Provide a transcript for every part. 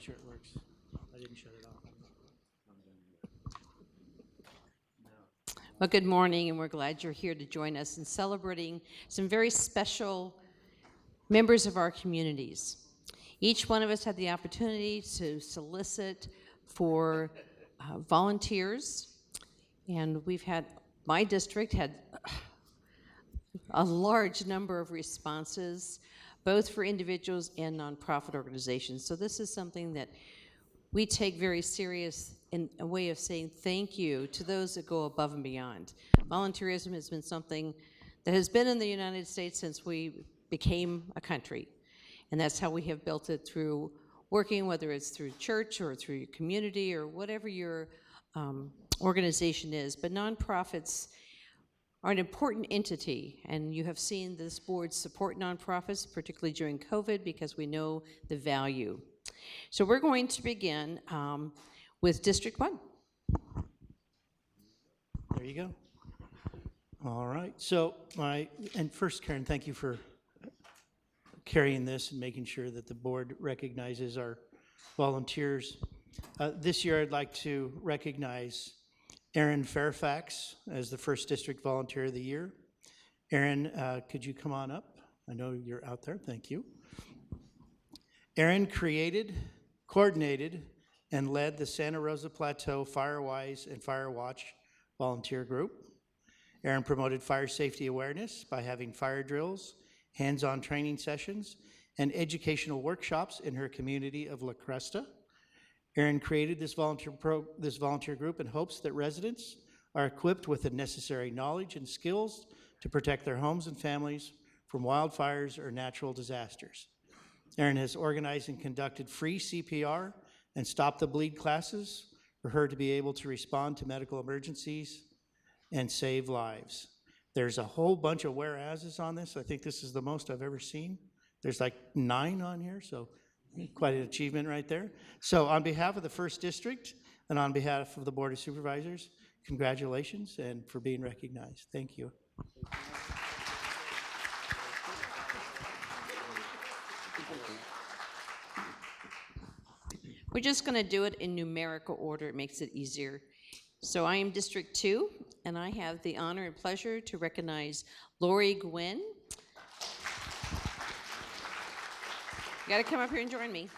sure it works. I didn't shut it off. Well, good morning, and we're glad you're here to join us in celebrating some very special members of our communities. Each one of us had the opportunity to solicit for volunteers, and my district had a large number of responses, both for individuals and nonprofit organizations. So this is something that we take very serious in a way of saying thank you to those that go above and beyond. Volunteerism has been something that has been in the United States since we became a country. And that's how we have built it through working, whether it's through church or through your community or whatever your organization is. But nonprofits are an important entity, and you have seen this board support nonprofits, particularly during COVID, because we know the value. So we're going to begin with District 1. There you go. All right. So first, Karen, thank you for carrying this and making sure that the board recognizes our volunteers. This year, I'd like to recognize Erin Fairfax as the first district volunteer of the year. Erin, could you come on up? I know you're out there. Thank you. Erin created, coordinated, and led the Santa Rosa Plateau Firewise and Firewatch volunteer group. Erin promoted fire safety awareness by having fire drills, hands-on training sessions, and educational workshops in her community of La Cresta. Erin created this volunteer group in hopes that residents are equipped with the necessary knowledge and skills to protect their homes and families from wildfires or natural disasters. Erin has organized and conducted free CPR and Stop the Bleed classes for her to be able to respond to medical emergencies and save lives. There's a whole bunch of whereases on this. I think this is the most I've ever seen. There's like 9 on here, so quite an achievement right there. So on behalf of the First District and on behalf of the Board of Supervisors, congratulations and for being recognized. Thank you. We're just going to do it in numerical order. It makes it easier. So I am District 2, and I have the honor and pleasure to recognize Lori Gwynn. You got to come up here and join me.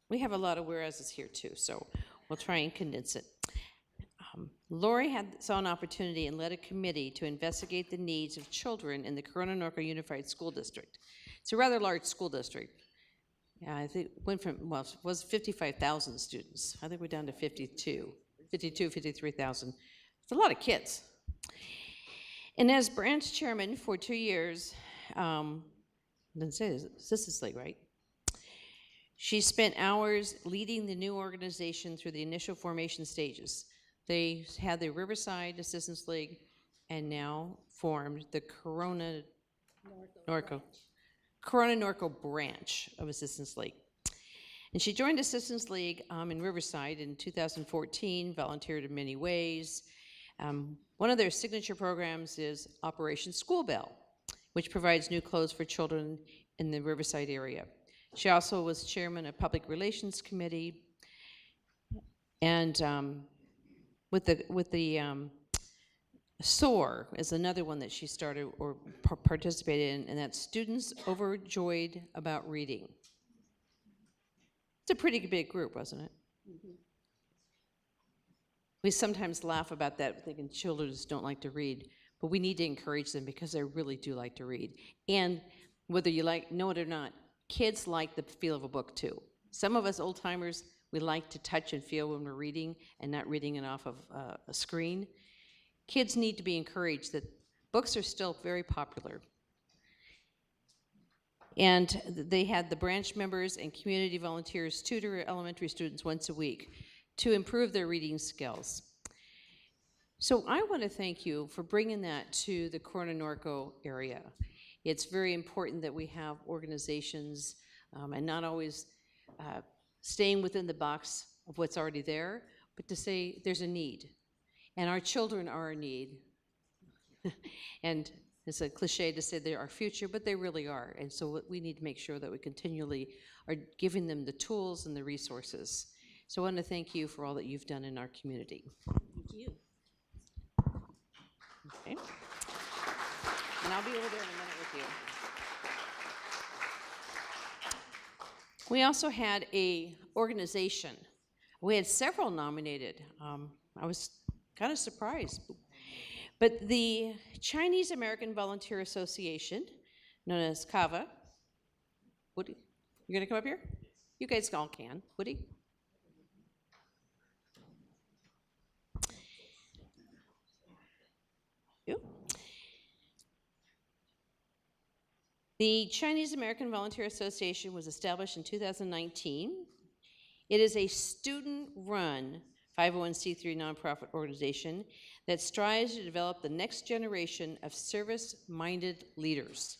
We have a lot of whereases here too, so we'll try and condense it. Lori saw an opportunity and led a committee to investigate the needs of children in the Corona Norco Unified School District. It's a rather large school district. Yeah, I think it went from, well, it was 55,000 students. I think we're down to 53,000. It's a lot of kids. And as branch chairman for 2 years, didn't say Assistance League, right? She spent hours leading the new organization through the initial formation stages. They had the Riverside Assistance League and now formed the Corona Norco branch of Assistance League. And she joined Assistance League in Riverside in 2014, volunteered in many ways. One of their signature programs is Operation School Bell, which provides new clothes for children in the Riverside area. She also was chairman of Public Relations Committee, and with the SOAR is another one that she started or participated in, and that's Students Overjoyed About Reading. It's a pretty big group, wasn't it? Mm-hmm. We sometimes laugh about that, thinking children just don't like to read, but we need to encourage them because they really do like to read. And whether you know it or not, kids like the feel of a book too. Some of us old timers, we like to touch and feel when we're reading and not reading it off of a screen. Kids need to be encouraged that books are still very popular. And they had the branch members and community volunteers tutor elementary students once a week to improve their reading skills. So I want to thank you for bringing that to the Corona Norco area. It's very important that we have organizations and not always staying within the box of what's already there, but to say there's a need. and our children are our need. And it's a cliche to say they're our future, but they really are. And so we need to make sure that we continually are giving them the tools and the resources. So I want to thank you for all that you've done in our community. Thank you. Okay. And I'll be over there in a minute with you. We also had a organization. We had several nominated. I was kind of surprised. But the Chinese American Volunteer Association, known as CAVA, Woody, you're gonna come up here? You guys all can. Woody? You? The Chinese American Volunteer Association was established in 2019. It is a student-run 501c3 nonprofit organization that strives to develop the next generation of service-minded leaders.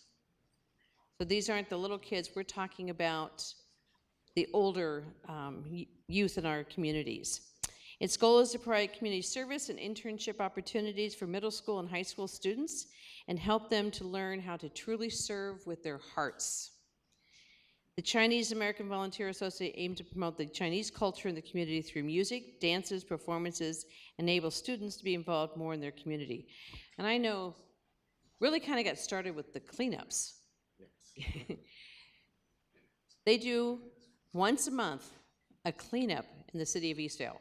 So these aren't the little kids, we're talking about the older youth in our communities. Its goal is to provide community service and internship opportunities for middle school and high school students and help them to learn how to truly serve with their hearts. The Chinese American Volunteer Association aims to promote the Chinese culture in the community through music, dances, performances, enable students to be involved more in their community. And I know, really kind of got started with the cleanups. Yes. They do once a month a cleanup in the city of Eastvale.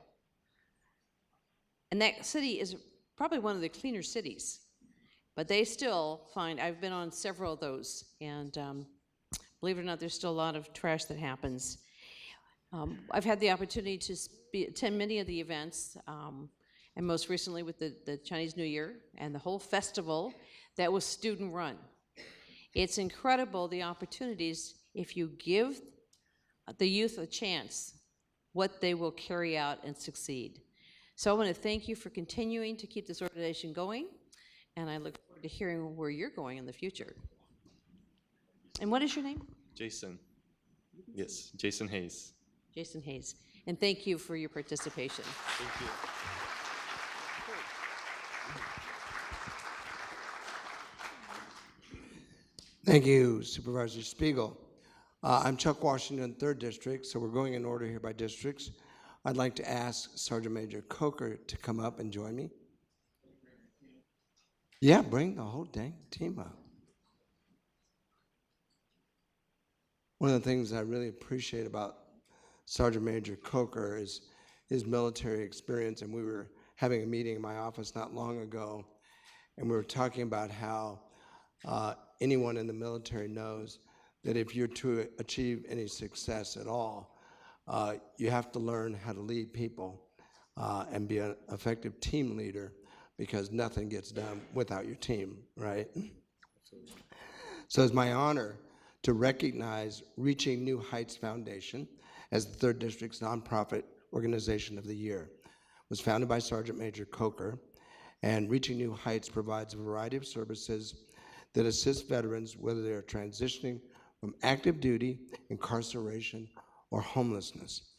And that city is probably one of the cleaner cities. But they still find, I've been on several of those, and believe it or not, there's still a lot of trash that happens. I've had the opportunity to attend many of the events, and most recently with the Chinese New Year and the whole festival that was student-run. It's incredible the opportunities, if you give the youth a chance, what they will carry out and succeed. So I want to thank you for continuing to keep this organization going, and I look forward to hearing where you're going in the future. And what is your name? Jason. Yes, Jason Hayes. Jason Hayes. And thank you for your participation. Thank you. Thank you, Supervisor Spiegel. I'm Chuck Washington, 3rd District, so we're going in order here by districts. I'd like to ask Sergeant Major Coker to come up and join me. Yeah, bring the whole dang team up. One of the things I really appreciate about Sergeant Major Coker is his military experience, and we were having a meeting in my office not long ago, and we were talking about how anyone in the military knows that if you're to achieve any success at all, you have to learn how to lead people and be an effective team leader, because nothing gets done without your team, right? So it's my honor to recognize Reaching New Heights Foundation as the 3rd District's nonprofit organization of the year. It was founded by Sergeant Major Coker, and Reaching New Heights provides a variety of services that assist veterans whether they are transitioning from active duty, incarceration, or homelessness.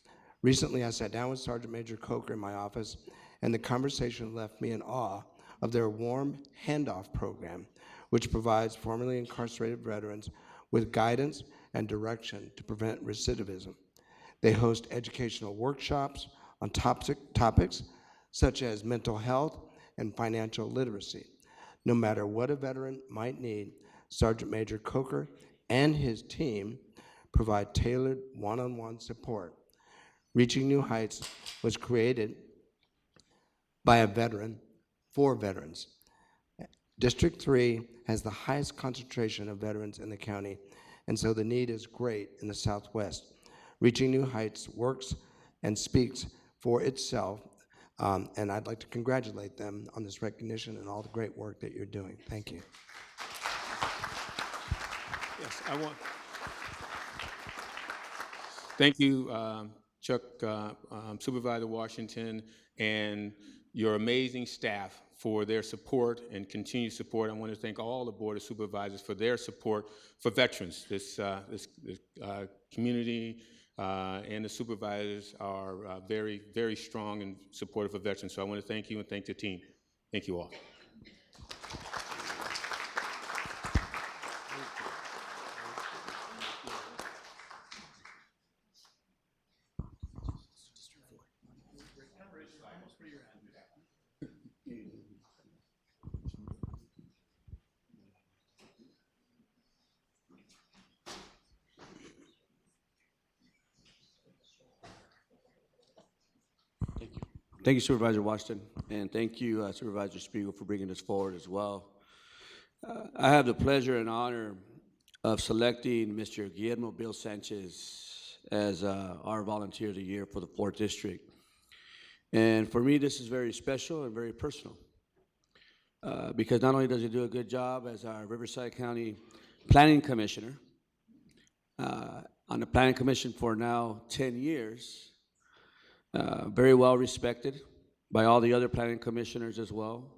Recently, I sat down with Sergeant Major Coker in my office, and the conversation left me in awe of their warm handoff program, which provides formerly incarcerated veterans with guidance and direction to prevent recidivism. They host educational workshops on topics such as mental health and financial literacy. No matter what a veteran might need, Sergeant Major Coker and his team provide tailored one-on-one support. Reaching New Heights was created by a veteran for veterans. District 3 has the highest concentration of veterans in the county, and so the need is great in the Southwest. Reaching New Heights works and speaks for itself, and I'd like to congratulate them on this recognition and all the great work that you're doing. Thank you. Yes, thank you, Chuck, Supervisor Washington, and your amazing staff for their support and continued support. I want to thank all the Board of Supervisors for their support for veterans. This community and the supervisors are very, very strong and supportive of veterans. So I want to thank you and thank the team. Thank you all. Thank you, Supervisor Washington, and thank you, Supervisor Spiegel, for bringing this forward as well. I have the pleasure and honor of selecting Mr. Guillermo Bill Sanchez as our Volunteer of the Year for the 4th District. And for me, this is very special and very personal because not only does he do a good job as our Riverside County Planning Commissioner, on the Planning Commission for now 10 years, very well respected by all the other planning commissioners as well.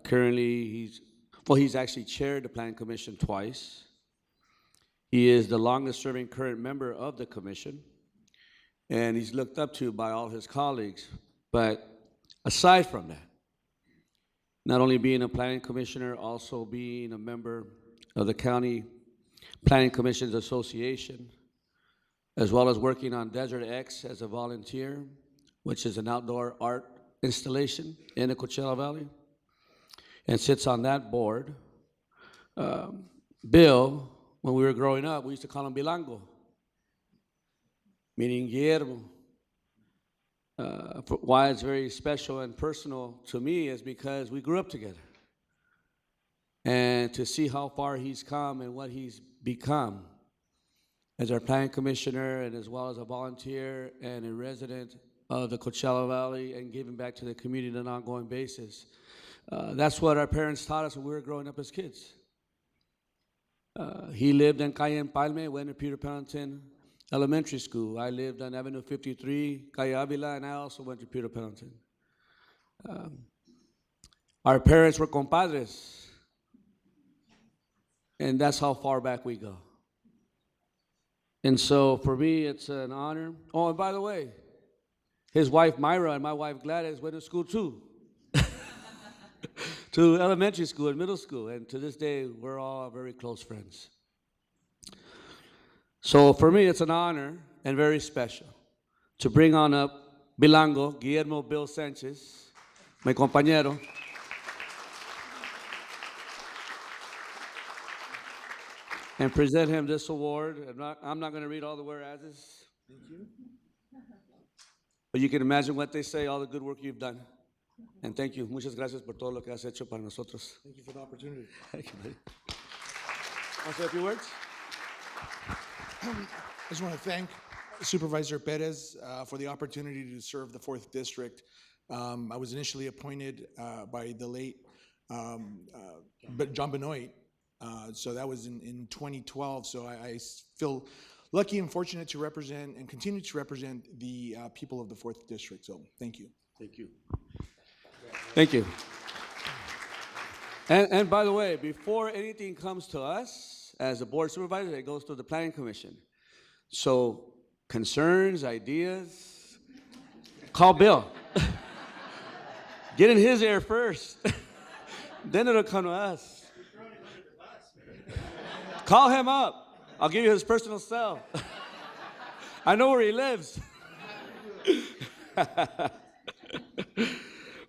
Currently, he's actually chaired the planning commission twice. He is the longest serving current member of the commission, and he's looked up to by all his colleagues. But aside from that, not only being a planning commissioner, also being a member of the County Planning Commissions Association, as well as working on Desert X as a volunteer, which is an outdoor art installation in the Coachella Valley, and sits on that board. Bill, when we were growing up, we used to call him Bilango, meaning Guillermo. Why it's very special and personal to me is because we grew up together. And to see how far he's come and what he's become as our planning commissioner and as well as a volunteer and a resident of the Coachella Valley and giving back to the community on an ongoing basis. That's what our parents taught us when we were growing up as kids. He lived in Calle Empalme, went to Peter Pendleton Elementary School. I lived on Avenue 53, Calle Avila, and I also went to Peter Pendleton. Our parents were compadres, and that's how far back we go. And so for me, it's an honor. Oh, and by the way, his wife Myra and my wife Gladys went to school too. To elementary school and middle school. And to this day, we're all very close friends. So for me, it's an honor and very special to bring on up Bilango, Guillermo Bill Sanchez, my compañero. And present him this award. I'm not going to read all the whereases. Thank you. But you can imagine what they say, all the good work you've done. And thank you. Muchas gracias por todo lo que has hecho para nosotros. Thank you for the opportunity. Thank you, buddy. Want to say a few words? I just want to thank Supervisor Perez for the opportunity to serve the 4th District. I was initially appointed by the late John Benoit. So that was in 2012. So I feel lucky and fortunate to represent and continue to represent the people of the 4th District. So thank you. Thank you. Thank you. And by the way, before anything comes to us as a board supervisor, it goes to the Planning Commission. So concerns, ideas, call Bill. Get in his ear first. Then it'll come to us. Call him up. I'll give you his personal cell. I know where he lives.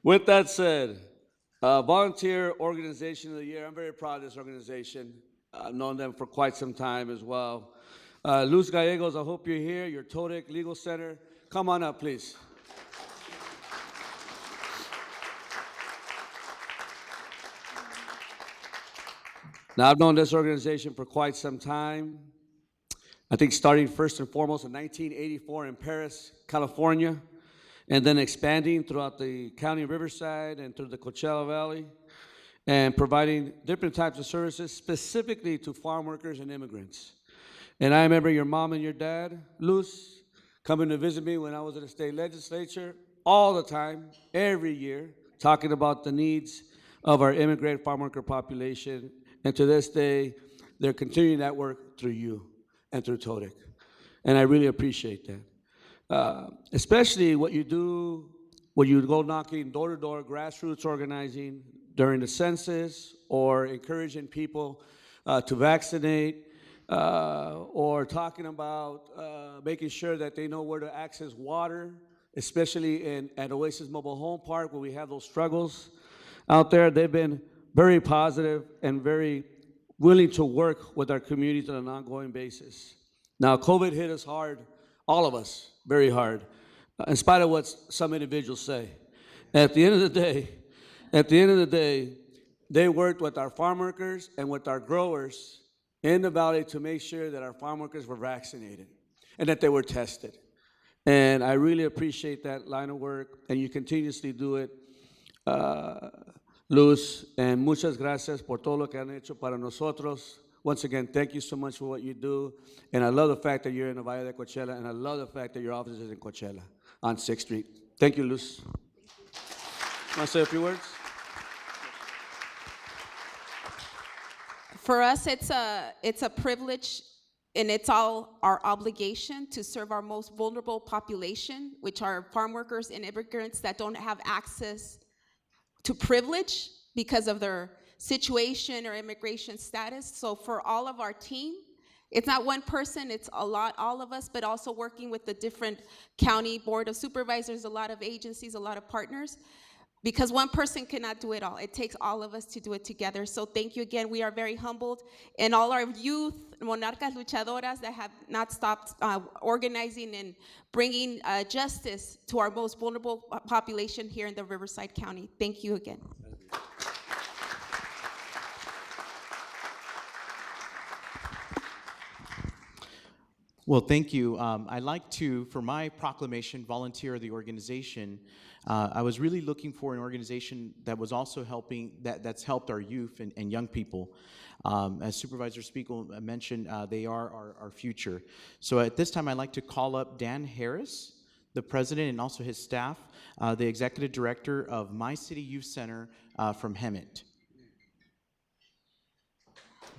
With that said, Volunteer Organization of the Year. I'm very proud of this organization. I've known them for quite some time as well. Luz Gallegos, I hope you're here. Your TODIC Legal Center. Come on up, please. Now, I've known this organization for quite some time. I think starting first and foremost in 1984 in Paris, California, and then expanding throughout the county of Riverside and through the Coachella Valley, and providing different types of services specifically to farm workers and immigrants. And I remember your mom and your dad, Luz, coming to visit me when I was in the state legislature all the time, every year, talking about the needs of our immigrant farm worker population. And to this day, they're continuing that work through you and through TODIC. and I really appreciate that. Especially what you do when you go knocking door to door, grassroots organizing during the census, or encouraging people to vaccinate, or talking about making sure that they know where to access water, especially at Oasis Mobile Home Park where we have those struggles out there. They've been very positive and very willing to work with our communities on an ongoing basis. Now, COVID hit us hard, all of us, very hard, in spite of what some individuals say. At the end of the day, they worked with our farm workers and with our growers in the valley to make sure that our farm workers were vaccinated and that they were tested. And I really appreciate that line of work, and you continuously do it, Luz, and muchas gracias por todo lo que han hecho para nosotros. Once again, thank you so much for what you do, and I love the fact that you're in the Valle de Coachella, and I love the fact that your office is in Coachella on 6th Street. Thank you, Luz. Want to say a few words? For us, it's a privilege, and it's all our obligation to serve our most vulnerable population, which are farm workers and immigrants that don't have access to privilege because of their situation or immigration status. So for all of our team, it's not one person, it's all of us, but also working with the different county board of supervisors, a lot of agencies, a lot of partners, because one person cannot do it all. It takes all of us to do it together. So thank you again. We are very humbled. And all our youth, monarcas luchadoras that have not stopped organizing and bringing justice to our most vulnerable population here in the Riverside County. Thank you again. Well, thank you. I'd like to, for my proclamation, volunteer the organization. I was really looking for an organization that was also helping, that's helped our youth and young people. As Supervisor Spiegel mentioned, they are our future. So at this time, I'd like to call up Dan Harris, the president, and also his staff, the executive director of My City Youth Center from Hemet.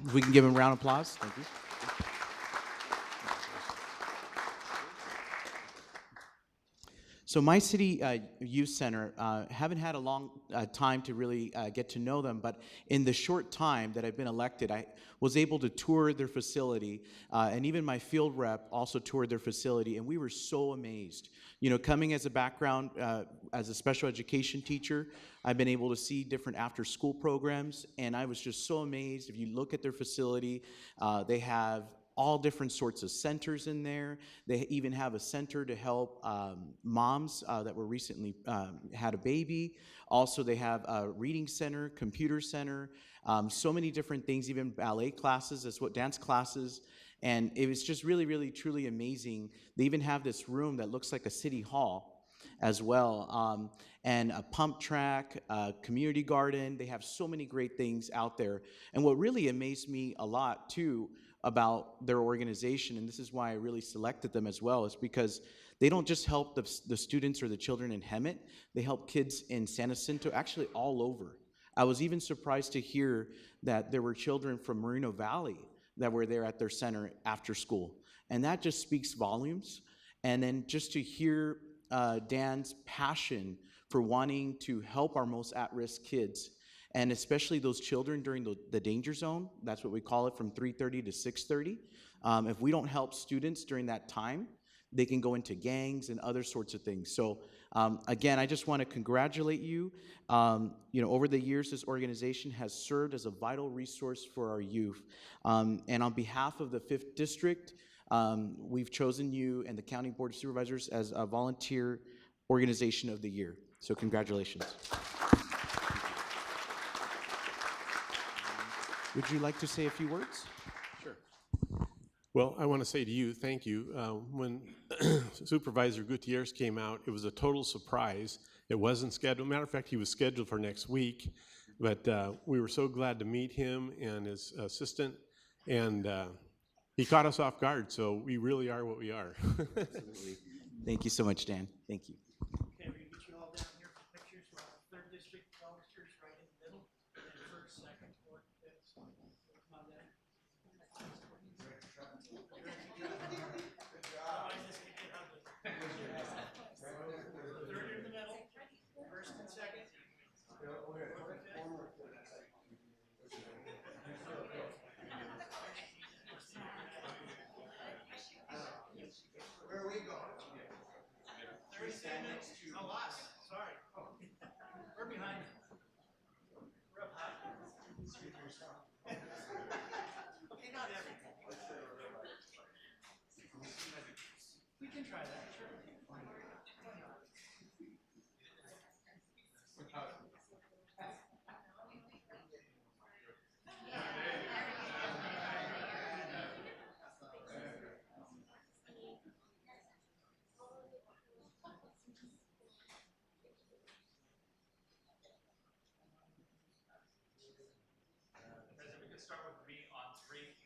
If we can give him a round of applause. Thank you. So My City Youth Center, haven't had a long time to really get to know them, but in the short time that I've been elected, I was able to tour their facility, and even my field rep also toured their facility, and we were so amazed. You know, coming as a background as a special education teacher, I've been able to see different after-school programs, and I was just so amazed. If you look at their facility, they have all different sorts of centers in there. They even have a center to help moms that were recently had a baby. Also, they have a reading center, computer center, so many different things, even ballet classes, dance classes. And it was just really, really, truly amazing. They even have this room that looks like a city hall as well, and a pump track, a community garden. They have so many great things out there. And what really amazed me a lot, too, about their organization, and this is why I really selected them as well, is because they don't just help the students or the children in Hemet, they help kids in San Jacinto, actually all over. I was even surprised to hear that there were children from Moreno Valley that were there at their center after school. And that just speaks volumes. And then just to hear Dan's passion for wanting to help our most at-risk kids, and especially those children during the danger zone. That's what we call it, from 3:30 to 6:30. If we don't help students during that time, they can go into gangs and other sorts of things. So again, I just want to congratulate you. You know, over the years, this organization has served as a vital resource for our youth. And on behalf of the 5th District, we've chosen you and the County Board of Supervisors as a Volunteer Organization of the Year. So congratulations. Would you like to say a few words? Sure. Well, I want to say to you, thank you. When Supervisor Gutierrez came out, it was a total surprise. It wasn't scheduled. Matter of fact, he was scheduled for next week, but we were so glad to meet him and his assistant, and he caught us off guard, so we really are what we are. Absolutely. Thank you so much, Dan. Thank you. Okay, we're gonna get you all down here for pictures. We'll have 3rd District officers right in the middle, and then 1st, 2nd, 4th, 5th. Come on down. stand next to. Oh, us, sorry. We're behind. We're up high. Okay, not everything. We can try that, sure. President, we can start with me on three.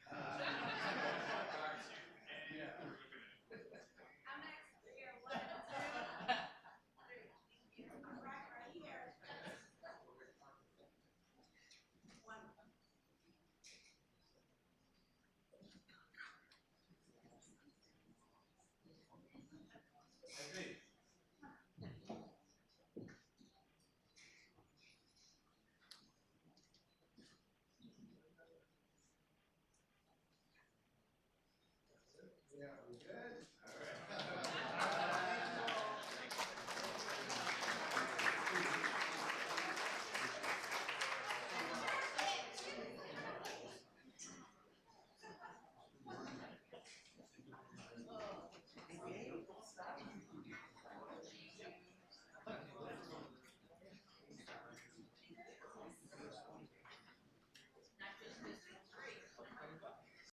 Yeah, we good?